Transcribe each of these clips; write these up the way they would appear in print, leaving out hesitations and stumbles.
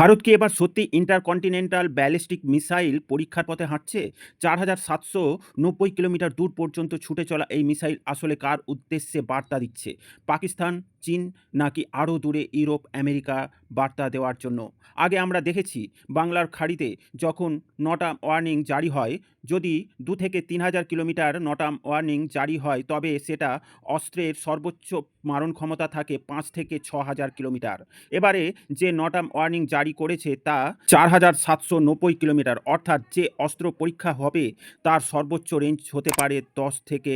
ভারত কি এবার সত্যি ইন্টারকন্টিনেন্টাল ব্যালিস্টিক মিসাইল পরীক্ষার পথে হাঁটছে? ৪,৭৯০ কিলোমিটার দূর পর্যন্ত ছুটে চলা এই মিসাইল আসলে কার উদ্দেশ্যে বার্তা দিচ্ছে? পাকিস্তান, চীন নাকি আরও দূরে ইউরোপ, আমেরিকা বার্তা দেওয়ার জন্য? আগে আমরা দেখেছি বাংলার খাড়িতে যখন নটাম ওয়ার্নিং জারি হয়, যদি ২ থেকে ৩,০০০ কিলোমিটার নটাম ওয়ার্নিং জারি হয় তবে সেটা অস্ত্রের সর্বোচ্চ মারণ ক্ষমতা থাকে ৫ থেকে ৬,০০০ কিলোমিটার। এবারে যে নটাম ওয়ার্নিং জারি করেছে তা ৪,৭৯০ কিলোমিটার, অর্থাৎ যে অস্ত্র পরীক্ষা হবে তার সর্বোচ্চ রেঞ্জ হতে পারে ১০ থেকে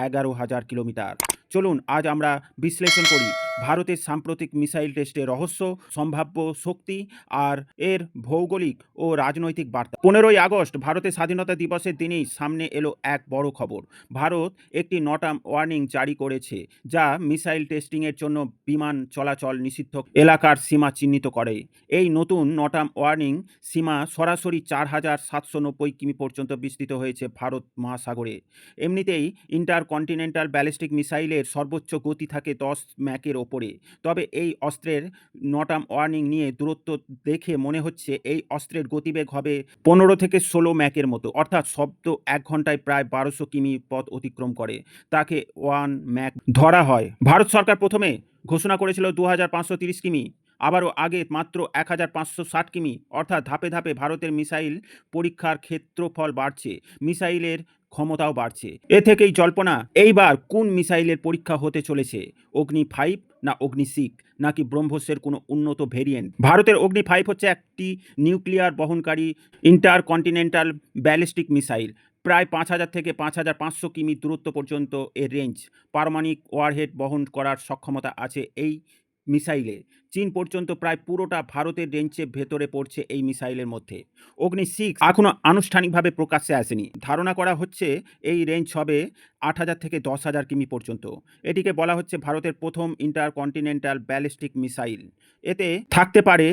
১১,০০০ কিলোমিটার। চলুন আজ আমরা বিশ্লেষণ করি ভারতের সাম্প্রতিক মিসাইল টেস্টের রহস্য, সম্ভাব্য শক্তি আর এর ভৌগোলিক ও রাজনৈতিক বার্তা। ১৫ই আগস্ট ভারতের স্বাধীনতা দিবসের দিনেই সামনে এলো এক বড় খবর। ভারত একটি নটাম ওয়ার্নিং জারি করেছে যা মিসাইল টেস্টিংয়ের জন্য বিমান চলাচল নিষিদ্ধ এলাকার সীমা চিহ্নিত করে। এই নতুন নটাম ওয়ার্নিং সীমা সরাসরি ৪,৭৯০ কিমি পর্যন্ত বিস্তৃত হয়েছে ভারত মহাসাগরে। এমনিতেই ইন্টারকন্টিনেন্টাল ব্যালিস্টিক মিসাইলের সর্বোচ্চ গতি থাকে ১০ ম্যাকের ওপরে। তবে এই অস্ত্রের নটাম ওয়ার্নিং নিয়ে দূরত্ব দেখে মনে হচ্ছে এই অস্ত্রের গতিবেগ হবে ১৫ থেকে ১৬ ম্যাকের মতো, অর্থাৎ শব্দ ১ ঘন্টায় প্রায় ১২০০ কিমি পথ অতিক্রম করে। তাকে 1 ম্যাক ধরা হয়। ভারত সরকার প্রথমে ঘোষণা করেছিল ২,৫৩০ কিমি, আবারও আগে মাত্র ১,৫৬০ কিমি, অর্থাৎ ধাপে ধাপে ভারতের মিসাইল পরীক্ষার ক্ষেত্রফল বাড়ছে, মিসাইলের ক্ষমতাও বাড়ছে। এ থেকেই জল্পনা, এইবার কোন মিসাইলের পরীক্ষা হতে চলেছে? অগ্নি ৫ না অগ্নি ৬ নাকি ব্রহ্মসের কোনো উন্নত ভেরিয়েন্ট? ভারতের অগ্নি ৫ হচ্ছে একটি নিউক্লিয়ার বহনকারী ইন্টারকন্টিনেন্টাল ব্যালিস্টিক মিসাইল। প্রায় ৫,০০০ থেকে ৫,৫০০ কিমি দূরত্ব পর্যন্ত এর রেঞ্জ। পারমাণবিক ওয়ারহেড বহন করার সক্ষমতা আছে এই মিসাইলে। চীন পর্যন্ত প্রায় পুরোটা ভারতের রেঞ্জের ভেতরে পড়ছে এই মিসাইলের মধ্যে। অগ্নি ৬ এখনও আনুষ্ঠানিকভাবে প্রকাশ্যে আসেনি। ধারণা করা হচ্ছে এই রেঞ্জ হবে ৮,০০০ থেকে ১০,০০০ কিমি পর্যন্ত। এটিকে বলা হচ্ছে ভারতের প্রথম ইন্টারকন্টিনেন্টাল ব্যালিস্টিক মিসাইল। এতে থাকতে পারে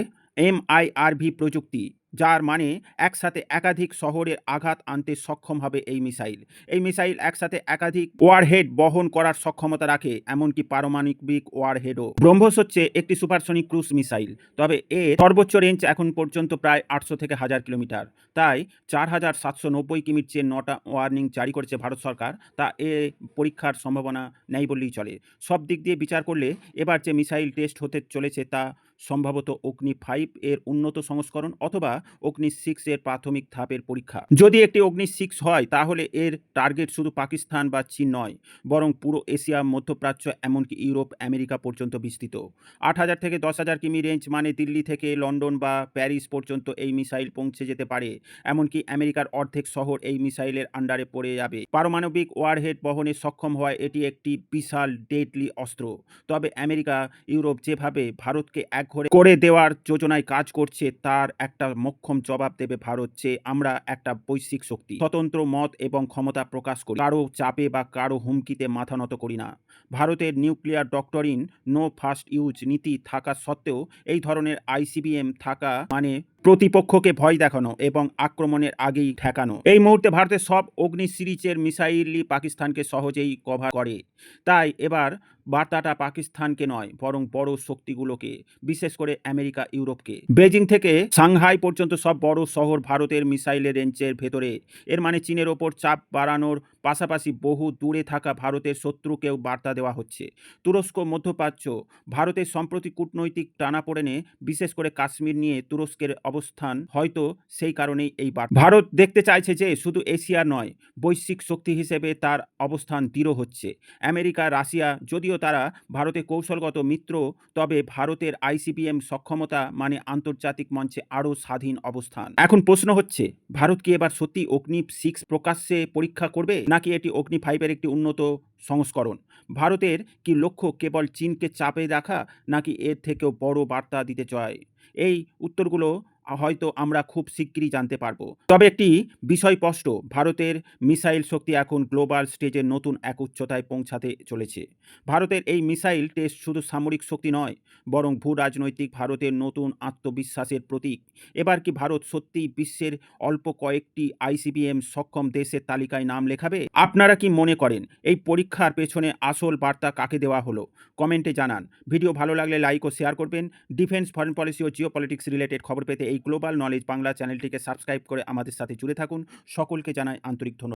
MIRV প্রযুক্তি, যার মানে একসাথে একাধিক শহরে আঘাত আনতে সক্ষম হবে এই মিসাইল। এই মিসাইল একসাথে একাধিক ওয়ারহেড বহন করার সক্ষমতা রাখে, এমনকি পারমাণবিক ওয়ারহেডও। ব্রহ্মস হচ্ছে একটি সুপারসনিক ক্রুজ মিসাইল, তবে এর সর্বোচ্চ রেঞ্জ এখন পর্যন্ত প্রায় ৮০০ থেকে ১,০০০ কিলোমিটার। তাই ৪,৭৯০ কিমির যে নটা ওয়ার্নিং জারি করেছে ভারত সরকার, তা এ পরীক্ষার সম্ভাবনা নেই বললেই চলে। সব দিক দিয়ে বিচার করলে এবার যে মিসাইল টেস্ট হতে চলেছে তা সম্ভবত অগ্নি ৫ এর উন্নত সংস্করণ অথবা অগ্নি ৬ এর প্রাথমিক ধাপের পরীক্ষা। যদি একটি অগ্নি ৬ হয় তাহলে এর টার্গেট শুধু পাকিস্তান বা চীন নয়, বরং পুরো এশিয়া, মধ্যপ্রাচ্য, এমনকি ইউরোপ, আমেরিকা পর্যন্ত বিস্তৃত। ৮,০০০ থেকে ১০,০০০ কিমি রেঞ্জ মানে দিল্লি থেকে লন্ডন বা প্যারিস পর্যন্ত এই মিসাইল পৌঁছে যেতে পারে। এমনকি আমেরিকার অর্ধেক শহর এই মিসাইলের আন্ডারে পড়ে যাবে। পারমাণবিক ওয়ারহেড বহনে সক্ষম হওয়ায় এটি একটি বিশাল ডেডলি অস্ত্র। তবে আমেরিকা, ইউরোপ যেভাবে ভারতকে একঘরে করে দেওয়ার যোজনায় কাজ করছে তার একটা মোক্ষম জবাব দেবে ভারত যে আমরা একটা বৈশ্বিক শক্তি, স্বতন্ত্র মত এবং ক্ষমতা প্রকাশ করি, কারো চাপে বা কারো হুমকিতে মাথা নত করি না। ভারতের nuclear doctrine, no first use নীতি থাকা সত্ত্বেও এই ধরনের ICBM থাকা মানে প্রতিপক্ষকে ভয় দেখানো এবং আক্রমণের আগেই ঠেকানো। এই মুহূর্তে ভারতের সব অগ্নি সিরিজের মিসাইলই পাকিস্তানকে সহজেই কভার করে। তাই এবার বার্তাটা পাকিস্তানকে নয়, বরং বড় শক্তিগুলোকে, বিশেষ করে আমেরিকা, ইউরোপকে। বেজিং থেকে সাংহাই পর্যন্ত সব বড় শহর ভারতের মিসাইলের রেঞ্জের ভেতরে। এর মানে চীনের ওপর চাপ বাড়ানোর পাশাপাশি বহু দূরে থাকা ভারতের শত্রুকেও বার্তা দেওয়া হচ্ছে। তুরস্ক, মধ্যপ্রাচ্য, ভারতের সম্প্রতি কূটনৈতিক টানাপোড়েনে, বিশেষ করে কাশ্মীর নিয়ে তুরস্কের অবস্থান, হয়তো সেই কারণেই এই বার্তা। ভারত দেখতে চাইছে যে শুধু এশিয়া নয়, বৈশ্বিক শক্তি হিসেবে তার অবস্থান দৃঢ় হচ্ছে। আমেরিকা, রাশিয়া যদিও তারা ভারতের কৌশলগত মিত্র, তবে ভারতের ICBM সক্ষমতা মানে আন্তর্জাতিক মঞ্চে আরও স্বাধীন অবস্থান। এখন প্রশ্ন হচ্ছে, ভারত কি এবার সত্যি অগ্নি ৬ প্রকাশ্যে পরীক্ষা করবে, নাকি এটি অগ্নি ৫ একটি উন্নত সংস্করণ? ভারতের কি লক্ষ্য কেবল চীনকে চাপে রাখা, নাকি এর থেকেও বড় বার্তা দিতে চায়? এই উত্তরগুলো হয়তো আমরা খুব শিগগিরই জানতে পারবো। তবে একটি বিষয় স্পষ্ট, ভারতের মিসাইল শক্তি এখন গ্লোবাল স্টেজে নতুন এক উচ্চতায় পৌঁছাতে চলেছে। ভারতের এই মিসাইল টেস্ট শুধু সামরিক শক্তি নয়, বরং ভূ রাজনৈতিক ভারতের নতুন আত্মবিশ্বাসের প্রতীক। এবার কি ভারত সত্যিই বিশ্বের অল্প কয়েকটি ICBM সক্ষম দেশের তালিকায় নাম লেখাবে? আপনারা কি মনে করেন এই পরীক্ষার পেছনে আসল বার্তা কাকে দেওয়া হলো? কমেন্টে জানান। ভিডিও ভালো লাগলে লাইক ও শেয়ার করবেন। ডিফেন্স, ফরেন পলিসি ও জিওপলিটিক্স রিলেটেড খবর পেতে এই গ্লোবাল নলেজ বাংলা চ্যানেলটিকে সাবস্ক্রাইব করে আমাদের সাথে জুড়ে থাকুন। সকলকে জানাই আন্তরিক ধন্যবাদ।